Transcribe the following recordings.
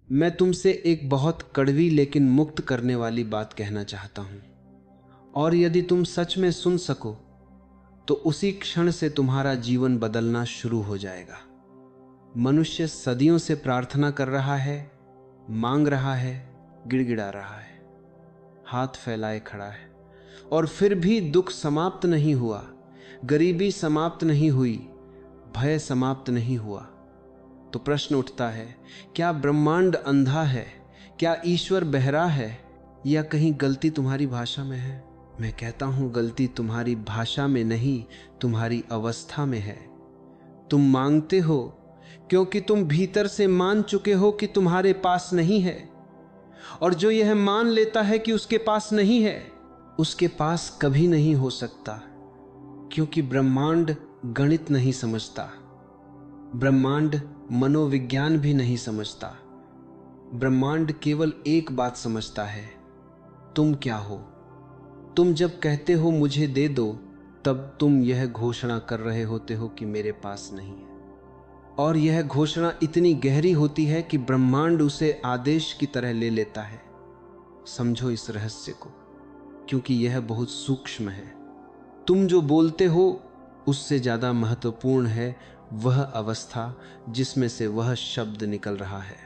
मैं तुमसे एक बहुत कड़वी लेकिन मुक्त करने वाली बात कहना चाहता हूं, और यदि तुम सच में सुन सको तो उसी क्षण से तुम्हारा जीवन बदलना शुरू हो जाएगा। मनुष्य सदियों से प्रार्थना कर रहा है, मांग रहा है, गिड़गिड़ा रहा है, हाथ फैलाए खड़ा है, और फिर भी दुख समाप्त नहीं हुआ, गरीबी समाप्त नहीं हुई, भय समाप्त नहीं हुआ। तो प्रश्न उठता है, क्या ब्रह्मांड अंधा है? क्या ईश्वर बहरा है? या कहीं गलती तुम्हारी भाषा में है? मैं कहता हूं, गलती तुम्हारी भाषा में नहीं, तुम्हारी अवस्था में है। तुम मांगते हो क्योंकि तुम भीतर से मान चुके हो कि तुम्हारे पास नहीं है, और जो यह मान लेता है कि उसके पास नहीं है, उसके पास कभी नहीं हो सकता, क्योंकि ब्रह्मांड गणित नहीं समझता, ब्रह्मांड मनोविज्ञान भी नहीं समझता। ब्रह्मांड केवल एक बात समझता है, तुम क्या हो। तुम जब कहते हो मुझे दे दो, तब तुम यह घोषणा कर रहे होते हो कि मेरे पास नहीं है, और यह घोषणा इतनी गहरी होती है कि ब्रह्मांड उसे आदेश की तरह ले लेता है। समझो इस रहस्य को, क्योंकि यह बहुत सूक्ष्म है। तुम जो बोलते हो उससे ज्यादा महत्वपूर्ण है वह अवस्था जिसमें से वह शब्द निकल रहा है।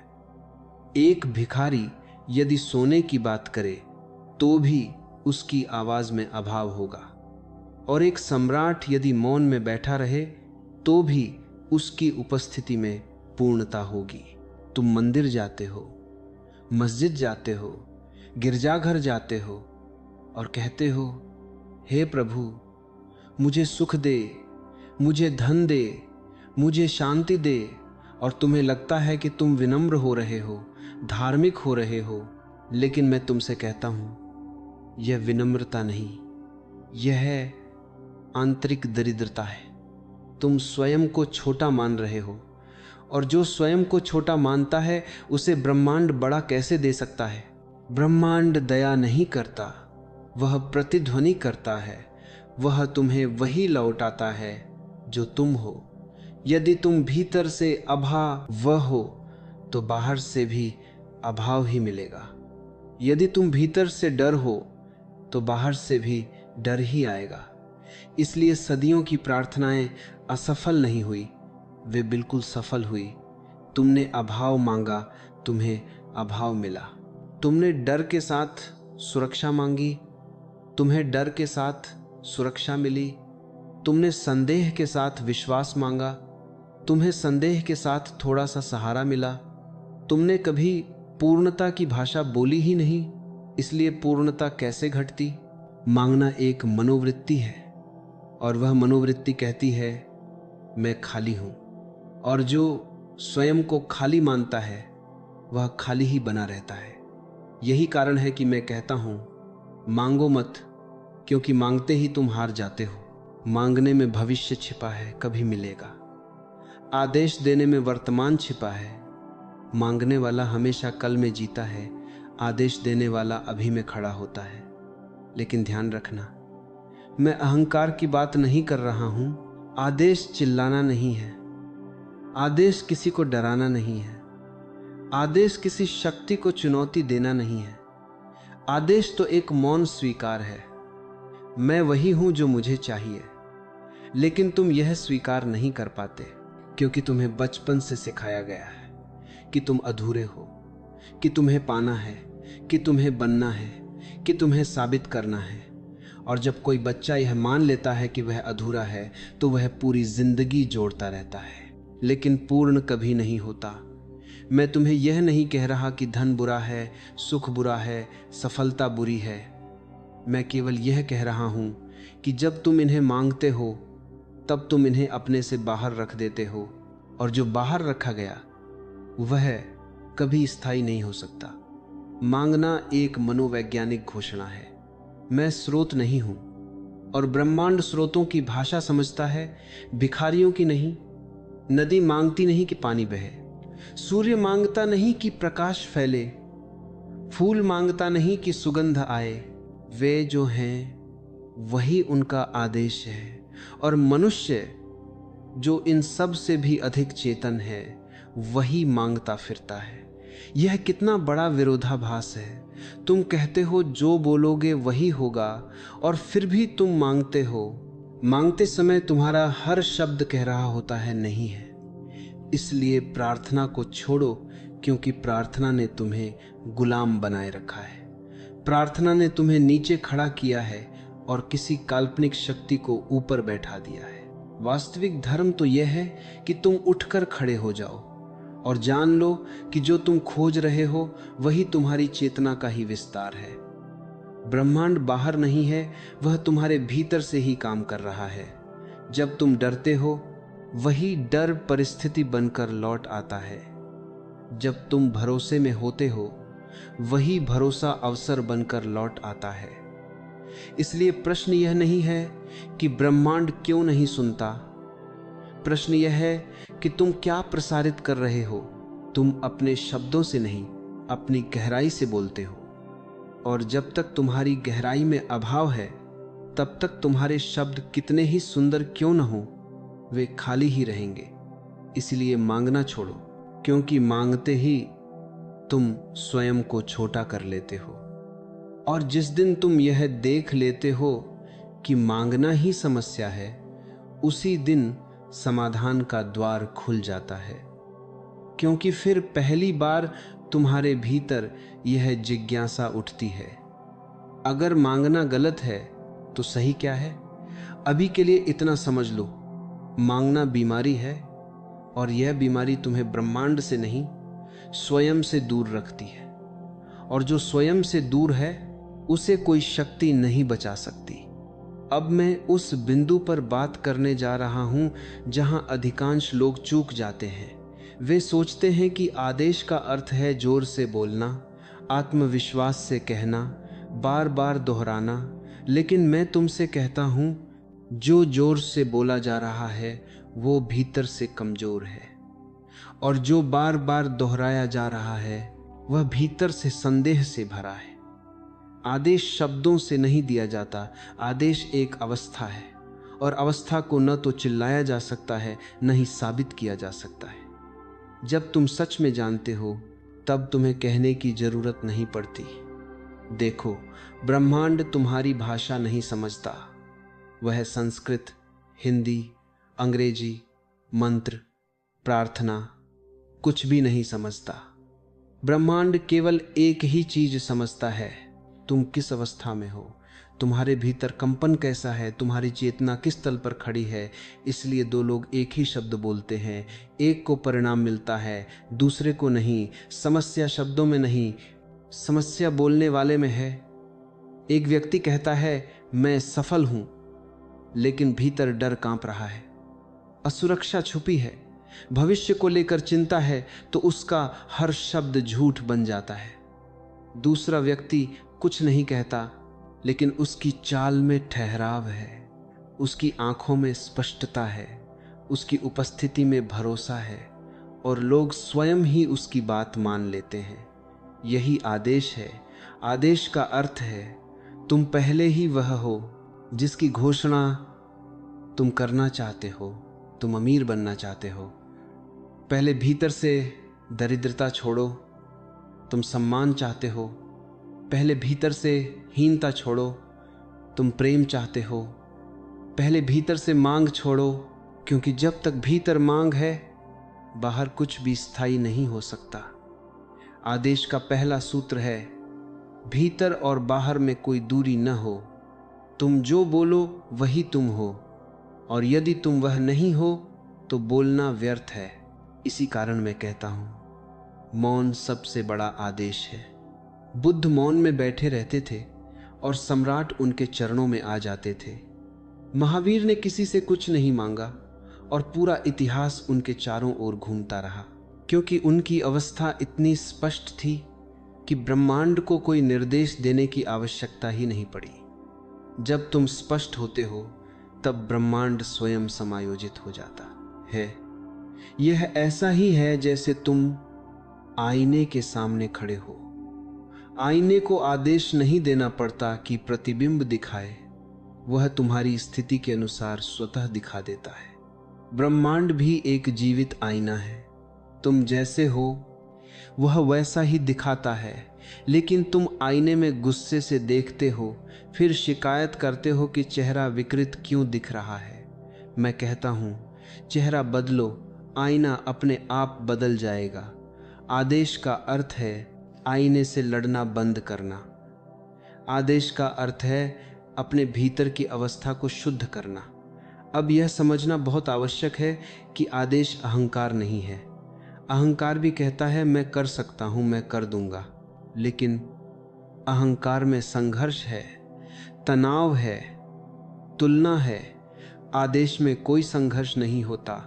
एक भिखारी यदि सोने की बात करे तो भी उसकी आवाज में अभाव होगा, और एक सम्राट यदि मौन में बैठा रहे तो भी उसकी उपस्थिति में पूर्णता होगी। तुम मंदिर जाते हो, मस्जिद जाते हो, गिरजाघर जाते हो और कहते हो, हे प्रभु मुझे सुख दे, मुझे धन दे, मुझे शांति दे, और तुम्हें लगता है कि तुम विनम्र हो रहे हो, धार्मिक हो रहे हो। लेकिन मैं तुमसे कहता हूं, यह विनम्रता नहीं, यह आंतरिक दरिद्रता है। तुम स्वयं को छोटा मान रहे हो, और जो स्वयं को छोटा मानता है उसे ब्रह्मांड बड़ा कैसे दे सकता है? ब्रह्मांड दया नहीं करता, वह प्रतिध्वनि करता है। वह तुम्हें वही लौटाता है जो तुम हो। यदि तुम भीतर से अभाव हो तो बाहर से भी अभाव ही मिलेगा। यदि तुम भीतर से डर हो तो बाहर से भी डर ही आएगा। इसलिए सदियों की प्रार्थनाएं असफल नहीं हुई, वे बिल्कुल सफल हुई। तुमने अभाव मांगा, तुम्हें अभाव मिला। तुमने डर के साथ सुरक्षा मांगी, तुम्हें डर के साथ सुरक्षा मिली। तुमने संदेह के साथ विश्वास मांगा, तुम्हें संदेह के साथ थोड़ा सा सहारा मिला। तुमने कभी पूर्णता की भाषा बोली ही नहीं, इसलिए पूर्णता कैसे घटती? मांगना एक मनोवृत्ति है, और वह मनोवृत्ति कहती है मैं खाली हूं, और जो स्वयं को खाली मानता है वह खाली ही बना रहता है। यही कारण है कि मैं कहता हूं, मांगो मत, क्योंकि मांगते ही तुम हार जाते हो। मांगने में भविष्य छिपा है, कभी मिलेगा। आदेश देने में वर्तमान छिपा है। मांगने वाला हमेशा कल में जीता है, आदेश देने वाला अभी में खड़ा होता है। लेकिन ध्यान रखना, मैं अहंकार की बात नहीं कर रहा हूं। आदेश चिल्लाना नहीं है, आदेश किसी को डराना नहीं है, आदेश किसी शक्ति को चुनौती देना नहीं है। आदेश तो एक मौन स्वीकार है, मैं वही हूं जो मुझे चाहिए। लेकिन तुम यह स्वीकार नहीं कर पाते, क्योंकि तुम्हें बचपन से सिखाया गया है कि तुम अधूरे हो, कि तुम्हें पाना है, कि तुम्हें बनना है, कि तुम्हें साबित करना है। और जब कोई बच्चा यह मान लेता है कि वह अधूरा है तो वह पूरी जिंदगी जोड़ता रहता है, लेकिन पूर्ण कभी नहीं होता। मैं तुम्हें यह नहीं कह रहा कि धन बुरा है, सुख बुरा है, सफलता बुरी है। मैं केवल यह कह रहा हूं कि जब तुम इन्हें मांगते हो तब तुम इन्हें अपने से बाहर रख देते हो, और जो बाहर रखा गया वह कभी स्थायी नहीं हो सकता। मांगना एक मनोवैज्ञानिक घोषणा है। मैं स्रोत नहीं हूं, और ब्रह्मांड स्रोतों की भाषा समझता है, भिखारियों की नहीं। नदी मांगती नहीं कि पानी बहे, सूर्य मांगता नहीं कि प्रकाश फैले, फूल मांगता नहीं कि सुगंध आए। वे जो हैं वही उनका आदेश है, और मनुष्य जो इन सब से भी अधिक चेतन है वही मांगता फिरता है। यह कितना बड़ा विरोधाभास है। तुम कहते हो जो बोलोगे वही होगा, और फिर भी तुम मांगते हो। मांगते समय तुम्हारा हर शब्द कह रहा होता है नहीं है। इसलिए प्रार्थना को छोड़ो, क्योंकि प्रार्थना ने तुम्हें गुलाम बनाए रखा है। प्रार्थना ने तुम्हें नीचे खड़ा किया है और किसी काल्पनिक शक्ति को ऊपर बैठा दिया है। वास्तविक धर्म तो यह है कि तुम उठकर खड़े हो जाओ और जान लो कि जो तुम खोज रहे हो वही तुम्हारी चेतना का ही विस्तार है। ब्रह्मांड बाहर नहीं है, वह तुम्हारे भीतर से ही काम कर रहा है। जब तुम डरते हो, वही डर परिस्थिति बनकर लौट आता है। जब तुम भरोसे में होते हो, वही भरोसा अवसर बनकर लौट आता है। इसलिए प्रश्न यह नहीं है कि ब्रह्मांड क्यों नहीं सुनता। प्रश्न यह है कि तुम क्या प्रसारित कर रहे हो। तुम अपने शब्दों से नहीं, अपनी गहराई से बोलते हो। और जब तक तुम्हारी गहराई में अभाव है, तब तक तुम्हारे शब्द कितने ही सुंदर क्यों न हो, वे खाली ही रहेंगे। इसलिए मांगना छोड़ो, क्योंकि मांगते ही तुम स्वयं को छोटा कर लेते हो। और जिस दिन तुम यह देख लेते हो कि मांगना ही समस्या है, उसी दिन समाधान का द्वार खुल जाता है। क्योंकि फिर पहली बार तुम्हारे भीतर यह जिज्ञासा उठती है, अगर मांगना गलत है तो सही क्या है। अभी के लिए इतना समझ लो, मांगना बीमारी है, और यह बीमारी तुम्हें ब्रह्मांड से नहीं, स्वयं से दूर रखती है। और जो स्वयं से दूर है, उसे कोई शक्ति नहीं बचा सकती। अब मैं उस बिंदु पर बात करने जा रहा हूं जहां अधिकांश लोग चूक जाते हैं। वे सोचते हैं कि आदेश का अर्थ है जोर से बोलना, आत्मविश्वास से कहना, बार बार दोहराना। लेकिन मैं तुमसे कहता हूं, जो जोर से बोला जा रहा है वो भीतर से कमजोर है, और जो बार बार दोहराया जा रहा है वह भीतर से संदेह से भरा है। आदेश शब्दों से नहीं दिया जाता, आदेश एक अवस्था है, और अवस्था को न तो चिल्लाया जा सकता है, न ही साबित किया जा सकता है। जब तुम सच में जानते हो, तब तुम्हें कहने की जरूरत नहीं पड़ती। देखो, ब्रह्मांड तुम्हारी भाषा नहीं समझता। वह संस्कृत, हिंदी, अंग्रेजी, मंत्र, प्रार्थना कुछ भी नहीं समझता। ब्रह्मांड केवल एक ही चीज समझता है, तुम किस अवस्था में हो, तुम्हारे भीतर कंपन कैसा है, तुम्हारी चेतना किस तल पर खड़ी है। इसलिए दो लोग एक ही शब्द बोलते हैं, एक को परिणाम मिलता है, दूसरे को नहीं। समस्या शब्दों में नहीं, समस्या बोलने वाले में है। एक व्यक्ति कहता है मैं सफल हूं, लेकिन भीतर डर कांप रहा है, असुरक्षा छुपी है, भविष्य को लेकर चिंता है, तो उसका हर शब्द झूठ बन जाता है। दूसरा व्यक्ति कुछ नहीं कहता, लेकिन उसकी चाल में ठहराव है, उसकी आंखों में स्पष्टता है, उसकी उपस्थिति में भरोसा है, और लोग स्वयं ही उसकी बात मान लेते हैं। यही आदेश है। आदेश का अर्थ है तुम पहले ही वह हो जिसकी घोषणा तुम करना चाहते हो। तुम अमीर बनना चाहते हो, पहले भीतर से दरिद्रता छोड़ो। तुम सम्मान चाहते हो, पहले भीतर से हीनता छोड़ो। तुम प्रेम चाहते हो, पहले भीतर से मांग छोड़ो, क्योंकि जब तक भीतर मांग है, बाहर कुछ भी स्थायी नहीं हो सकता। आदेश का पहला सूत्र है भीतर और बाहर में कोई दूरी न हो। तुम जो बोलो वही तुम हो, और यदि तुम वह नहीं हो तो बोलना व्यर्थ है। इसी कारण मैं कहता हूं, मौन सबसे बड़ा आदेश है। बुद्ध मौन में बैठे रहते थे और सम्राट उनके चरणों में आ जाते थे। महावीर ने किसी से कुछ नहीं मांगा और पूरा इतिहास उनके चारों ओर घूमता रहा, क्योंकि उनकी अवस्था इतनी स्पष्ट थी कि ब्रह्मांड को कोई निर्देश देने की आवश्यकता ही नहीं पड़ी। जब तुम स्पष्ट होते हो, तब ब्रह्मांड स्वयं समायोजित हो जाता है। यह ऐसा ही है जैसे तुम आईने के सामने खड़े हो। आईने को आदेश नहीं देना पड़ता कि प्रतिबिंब दिखाए, वह तुम्हारी स्थिति के अनुसार स्वतः दिखा देता है। ब्रह्मांड भी एक जीवित आईना है। तुम जैसे हो, वह वैसा ही दिखाता है, लेकिन तुम आईने में गुस्से से देखते हो, फिर शिकायत करते हो कि चेहरा विकृत क्यों दिख रहा है। मैं कहता हूँ, चेहरा बदलो, आईना अपने आप बदल जाएगा। आदेश का अर्थ है आईने से लड़ना बंद करना। आदेश का अर्थ है अपने भीतर की अवस्था को शुद्ध करना। अब यह समझना बहुत आवश्यक है कि आदेश अहंकार नहीं है। अहंकार भी कहता है मैं कर सकता हूं, मैं कर दूंगा, लेकिन अहंकार में संघर्ष है, तनाव है, तुलना है। आदेश में कोई संघर्ष नहीं होता।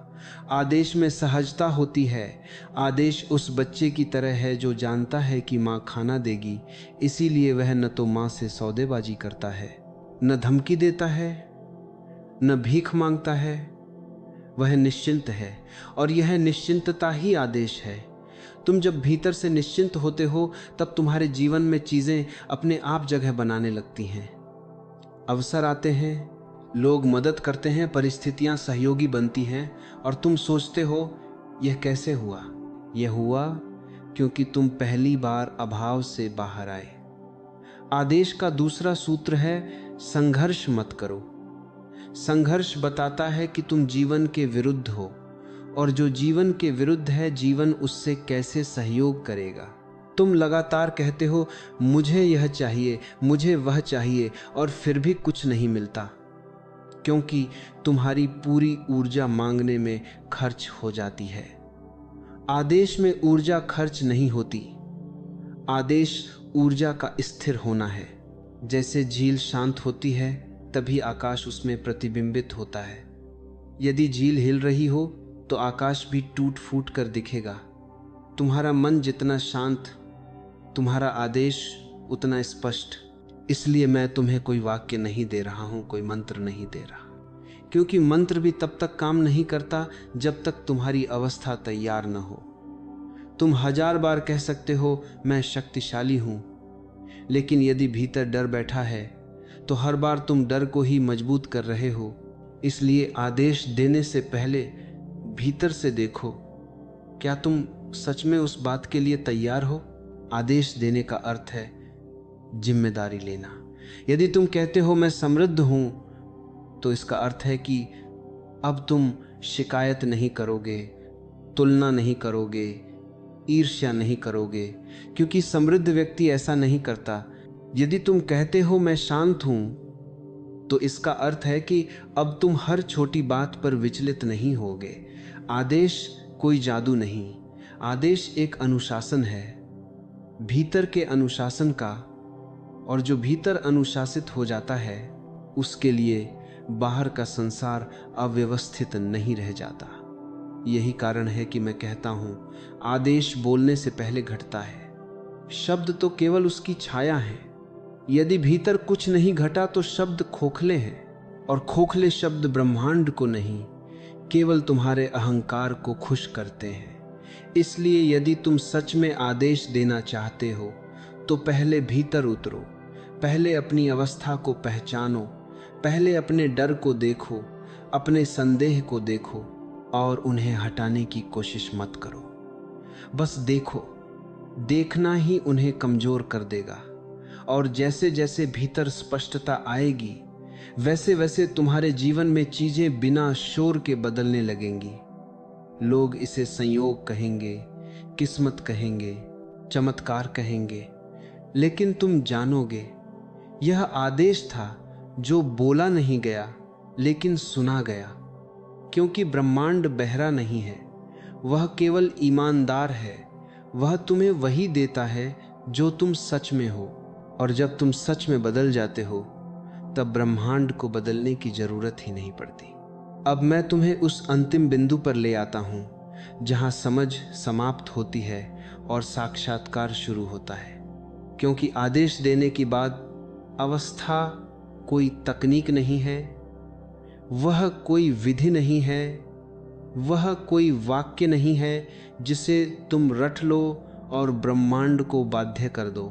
आदेश में सहजता होती है। आदेश उस बच्चे की तरह है जो जानता है कि माँ खाना देगी, इसीलिए वह न तो माँ से सौदेबाजी करता है, न धमकी देता है, न भीख मांगता है। वह निश्चिंत है, और यह निश्चिंतता ही आदेश है। तुम जब भीतर से निश्चिंत होते हो, तब तुम्हारे जीवन में चीजें अपने आप जगह बनाने लगती हैं। अवसर आते हैं, लोग मदद करते हैं, परिस्थितियां सहयोगी बनती हैं, और तुम सोचते हो यह कैसे हुआ। यह हुआ क्योंकि तुम पहली बार अभाव से बाहर आए। आदेश का दूसरा सूत्र है संघर्ष मत करो। संघर्ष बताता है कि तुम जीवन के विरुद्ध हो, और जो जीवन के विरुद्ध है, जीवन उससे कैसे सहयोग करेगा। तुम लगातार कहते हो मुझे यह चाहिए, मुझे वह चाहिए, और फिर भी कुछ नहीं मिलता, क्योंकि तुम्हारी पूरी ऊर्जा मांगने में खर्च हो जाती है। आदेश में ऊर्जा खर्च नहीं होती। आदेश ऊर्जा का स्थिर होना है। जैसे झील शांत होती है, तभी आकाश उसमें प्रतिबिंबित होता है। यदि झील हिल रही हो तो आकाश भी टूट फूट कर दिखेगा। तुम्हारा मन जितना शांत, तुम्हारा आदेश उतना स्पष्ट। इसलिए मैं तुम्हें कोई वाक्य नहीं दे रहा हूं, कोई मंत्र नहीं दे रहा, क्योंकि मंत्र भी तब तक काम नहीं करता जब तक तुम्हारी अवस्था तैयार न हो। तुम 1000 बार कह सकते हो मैं शक्तिशाली हूं, लेकिन यदि भीतर डर बैठा है तो हर बार तुम डर को ही मजबूत कर रहे हो। इसलिए आदेश देने से पहले भीतर से देखो, क्या तुम सच में उस बात के लिए तैयार हो। आदेश देने का अर्थ है जिम्मेदारी लेना। यदि तुम कहते हो मैं समृद्ध हूं, तो इसका अर्थ है कि अब तुम शिकायत नहीं करोगे, तुलना नहीं करोगे, ईर्ष्या नहीं करोगे, क्योंकि समृद्ध व्यक्ति ऐसा नहीं करता। यदि तुम कहते हो मैं शांत हूं, तो इसका अर्थ है कि अब तुम हर छोटी बात पर विचलित नहीं होगे। आदेश कोई जादू नहीं, आदेश एक अनुशासन है, भीतर के अनुशासन का। और जो भीतर अनुशासित हो जाता है, उसके लिए बाहर का संसार अव्यवस्थित नहीं रह जाता। यही कारण है कि मैं कहता हूं, आदेश बोलने से पहले घटता है। शब्द तो केवल उसकी छाया है। यदि भीतर कुछ नहीं घटा तो शब्द खोखले हैं, और खोखले शब्द ब्रह्मांड को नहीं, केवल तुम्हारे अहंकार को खुश करते हैं। इसलिए यदि तुम सच में आदेश देना चाहते हो, तो पहले भीतर उतरो, पहले अपनी अवस्था को पहचानो, पहले अपने डर को देखो, अपने संदेह को देखो, और उन्हें हटाने की कोशिश मत करो। बस देखो। देखना ही उन्हें कमजोर कर देगा, और जैसे जैसे भीतर स्पष्टता आएगी, वैसे वैसे तुम्हारे जीवन में चीजें बिना शोर के बदलने लगेंगी। लोग इसे संयोग कहेंगे, किस्मत कहेंगे, चमत्कार कहेंगे, लेकिन तुम जानोगे यह आदेश था जो बोला नहीं गया लेकिन सुना गया। क्योंकि ब्रह्मांड बहरा नहीं है, वह केवल ईमानदार है। वह तुम्हें वही देता है जो तुम सच में हो, और जब तुम सच में बदल जाते हो, तब ब्रह्मांड को बदलने की जरूरत ही नहीं पड़ती। अब मैं तुम्हें उस अंतिम बिंदु पर ले आता हूं जहां समझ समाप्त होती है और साक्षात्कार शुरू होता है। क्योंकि आदेश देने की बाद अवस्था कोई तकनीक नहीं है, वह कोई विधि नहीं है, वह कोई वाक्य नहीं है जिसे तुम रट लो और ब्रह्मांड को बाध्य कर दो।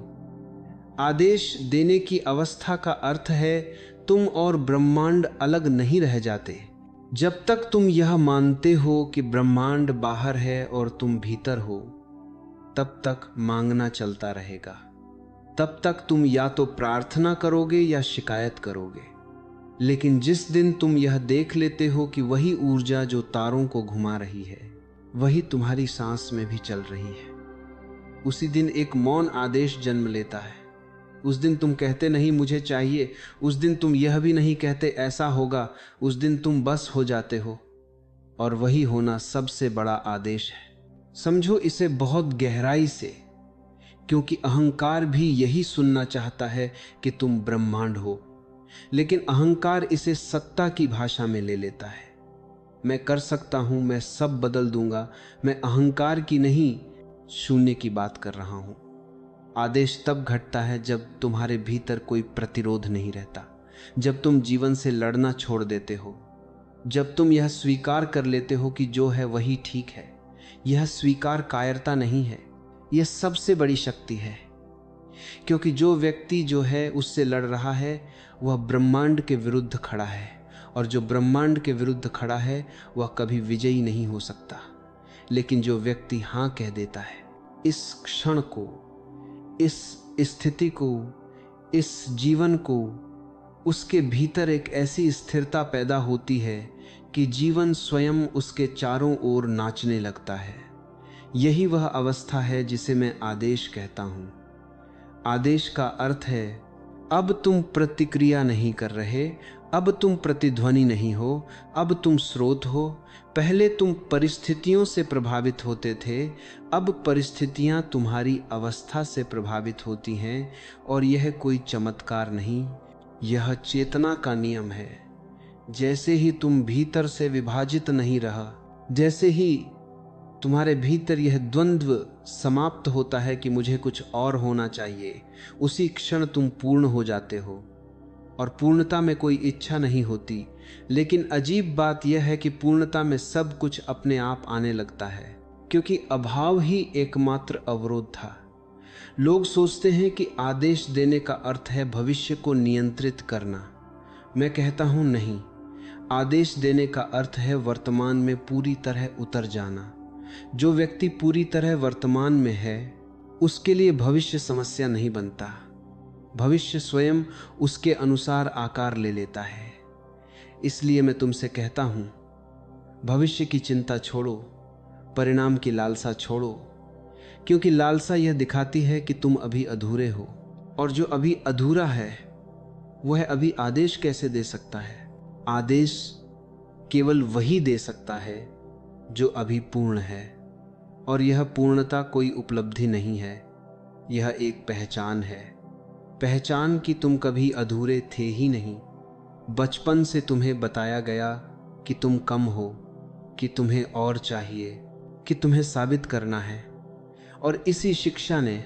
आदेश देने की अवस्था का अर्थ है तुम और ब्रह्मांड अलग नहीं रह जाते। जब तक तुम यह मानते हो कि ब्रह्मांड बाहर है और तुम भीतर हो, तब तक मांगना चलता रहेगा। तब तक तुम या तो प्रार्थना करोगे या शिकायत करोगे। लेकिन जिस दिन तुम यह देख लेते हो कि वही ऊर्जा जो तारों को घुमा रही है वही तुम्हारी सांस में भी चल रही है, उसी दिन एक मौन आदेश जन्म लेता है। उस दिन तुम कहते नहीं मुझे चाहिए, उस दिन तुम यह भी नहीं कहते ऐसा होगा, उस दिन तुम बस हो जाते हो। और वही होना सबसे बड़ा आदेश है। समझो इसे बहुत गहराई से, क्योंकि अहंकार भी यही सुनना चाहता है कि तुम ब्रह्मांड हो, लेकिन अहंकार इसे सत्ता की भाषा में ले लेता है। मैं कर सकता हूं, मैं सब बदल दूंगा। मैं अहंकार की नहीं, शून्य की बात कर रहा हूं। आदेश तब घटता है जब तुम्हारे भीतर कोई प्रतिरोध नहीं रहता, जब तुम जीवन से लड़ना छोड़ देते हो, जब तुम यह स्वीकार कर लेते हो कि जो है वही ठीक है। यह स्वीकार कायरता नहीं है, यह सबसे बड़ी शक्ति है। क्योंकि जो व्यक्ति जो है उससे लड़ रहा है वह ब्रह्मांड के विरुद्ध खड़ा है, और जो ब्रह्मांड के विरुद्ध खड़ा है वह कभी विजयी नहीं हो सकता। लेकिन जो व्यक्ति हाँ कह देता है, इस क्षण को, इस स्थिति को, इस जीवन को, उसके भीतर एक ऐसी स्थिरता पैदा होती है कि जीवन स्वयं उसके चारों ओर नाचने लगता है। यही वह अवस्था है जिसे मैं आदेश कहता हूं। आदेश का अर्थ है अब तुम प्रतिक्रिया नहीं कर रहे, अब तुम प्रतिध्वनि नहीं हो, अब तुम स्रोत हो। पहले तुम परिस्थितियों से प्रभावित होते थे, अब परिस्थितियां तुम्हारी अवस्था से प्रभावित होती हैं। और यह कोई चमत्कार नहीं, यह चेतना का नियम है। जैसे ही तुम भीतर से विभाजित नहीं रहा, जैसे ही तुम्हारे भीतर यह द्वंद्व समाप्त होता है कि मुझे कुछ और होना चाहिए, उसी क्षण तुम पूर्ण हो जाते हो। और पूर्णता में कोई इच्छा नहीं होती, लेकिन अजीब बात यह है कि पूर्णता में सब कुछ अपने आप आने लगता है, क्योंकि अभाव ही एकमात्र अवरोध था। लोग सोचते हैं कि आदेश देने का अर्थ है भविष्य को नियंत्रित करना। मैं कहता हूं नहीं, आदेश देने का अर्थ है वर्तमान में पूरी तरह उतर जाना। जो व्यक्ति पूरी तरह वर्तमान में है उसके लिए भविष्य समस्या नहीं बनता। भविष्य स्वयं उसके अनुसार आकार ले लेता है। इसलिए मैं तुमसे कहता हूं, भविष्य की चिंता छोड़ो, परिणाम की लालसा छोड़ो, क्योंकि लालसा यह दिखाती है कि तुम अभी अधूरे हो, और जो अभी अधूरा है वह अभी आदेश कैसे दे सकता है। आदेश केवल वही दे सकता है जो अभी पूर्ण है, और यह पूर्णता कोई उपलब्धि नहीं है, यह एक पहचान है। पहचान कि तुम कभी अधूरे थे ही नहीं। बचपन से तुम्हें बताया गया कि तुम कम हो, कि तुम्हें और चाहिए, कि तुम्हें साबित करना है, और इसी शिक्षा ने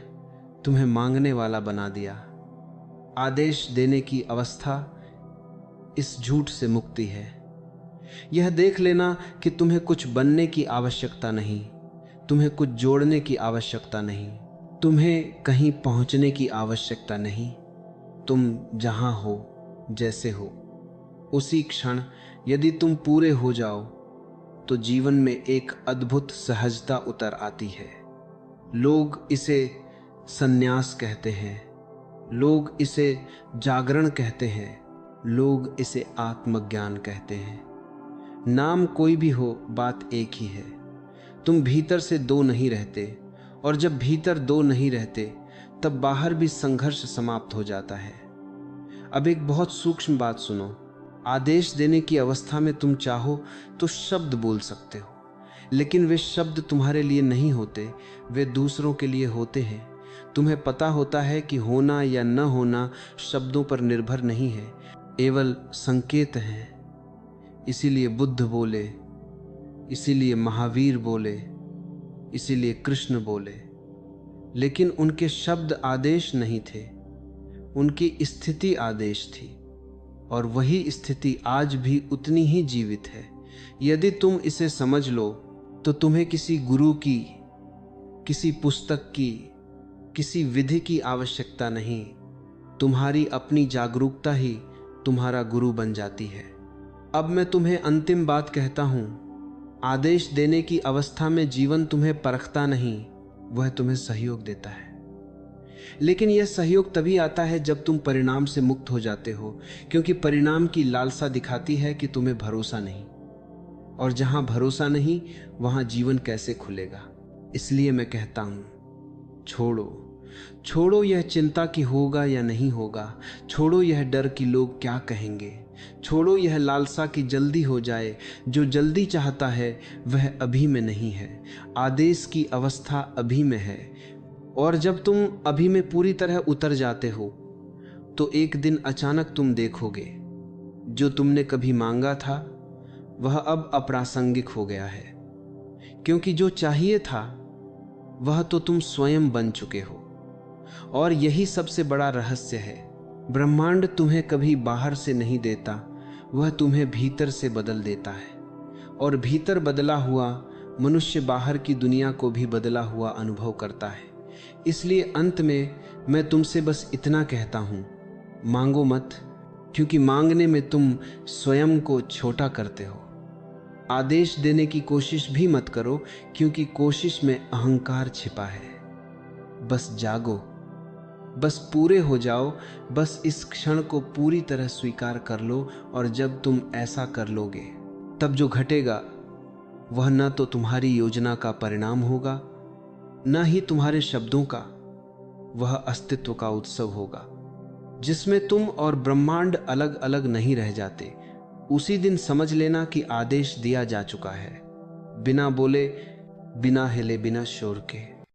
तुम्हें मांगने वाला बना दिया। आदेश देने की अवस्था इस झूठ से मुक्ति है। यह देख लेना कि तुम्हें कुछ बनने की आवश्यकता नहीं, तुम्हें कुछ जोड़ने की आवश्यकता नहीं, तुम्हें कहीं पहुंचने की आवश्यकता नहीं। तुम जहां हो, जैसे हो, उसी क्षण यदि तुम पूरे हो जाओ तो जीवन में एक अद्भुत सहजता उतर आती है। लोग इसे संन्यास कहते हैं, लोग इसे जागरण कहते हैं, लोग इसे आत्मज्ञान कहते हैं। नाम कोई भी हो, बात एक ही है। तुम भीतर से दो नहीं रहते, और जब भीतर दो नहीं रहते तब बाहर भी संघर्ष समाप्त हो जाता है। अब एक बहुत सूक्ष्म बात सुनो। आदेश देने की अवस्था में तुम चाहो तो शब्द बोल सकते हो, लेकिन वे शब्द तुम्हारे लिए नहीं होते, वे दूसरों के लिए होते हैं। तुम्हें पता होता है कि होना या न होना शब्दों पर निर्भर नहीं है, केवल संकेत हैं। इसीलिए बुद्ध बोले, इसीलिए महावीर बोले, इसीलिए कृष्ण बोले, लेकिन उनके शब्द आदेश नहीं थे, उनकी स्थिति आदेश थी, और वही स्थिति आज भी उतनी ही जीवित है। यदि तुम इसे समझ लो तो तुम्हें किसी गुरु की, किसी पुस्तक की, किसी विधि की आवश्यकता नहीं। तुम्हारी अपनी जागरूकता ही तुम्हारा गुरु बन जाती है। अब मैं तुम्हें अंतिम बात कहता हूं, आदेश देने की अवस्था में जीवन तुम्हें परखता नहीं, वह तुम्हें सहयोग देता है। लेकिन यह सहयोग तभी आता है जब तुम परिणाम से मुक्त हो जाते हो, क्योंकि परिणाम की लालसा दिखाती है कि तुम्हें भरोसा नहीं, और जहां भरोसा नहीं वहां जीवन कैसे खुलेगा। इसलिए मैं कहता हूं, छोड़ो छोड़ो यह चिंता कि होगा या नहीं होगा, छोड़ो यह डर कि लोग क्या कहेंगे, छोड़ो यह लालसा कि जल्दी हो जाए। जो जल्दी चाहता है वह अभी में नहीं है, आदेश की अवस्था अभी में है। और जब तुम अभी में पूरी तरह उतर जाते हो तो एक दिन अचानक तुम देखोगे जो तुमने कभी मांगा था वह अब अप्रासंगिक हो गया है, क्योंकि जो चाहिए था वह तो तुम स्वयं बन चुके हो। और यही सबसे बड़ा रहस्य है। ब्रह्मांड तुम्हें कभी बाहर से नहीं देता, वह तुम्हें भीतर से बदल देता है। और भीतर बदला हुआ मनुष्य बाहर की दुनिया को भी बदला हुआ अनुभव करता है। इसलिए अंत में मैं तुमसे बस इतना कहता हूं, मांगो मत, क्योंकि मांगने में तुम स्वयं को छोटा करते हो। आदेश देने की कोशिश भी मत करो, क्योंकि कोशिश में अहंकार छिपा है। बस जागो, बस पूरे हो जाओ, बस इस क्षण को पूरी तरह स्वीकार कर लो। और जब तुम ऐसा कर लोगे तब जो घटेगा वह न तो तुम्हारी योजना का परिणाम होगा, न ही तुम्हारे शब्दों का, वह अस्तित्व का उत्सव होगा जिसमें तुम और ब्रह्मांड अलग अलग नहीं रह जाते। उसी दिन समझ लेना कि आदेश दिया जा चुका है, बिना बोले, बिना हिले, बिना शोर के।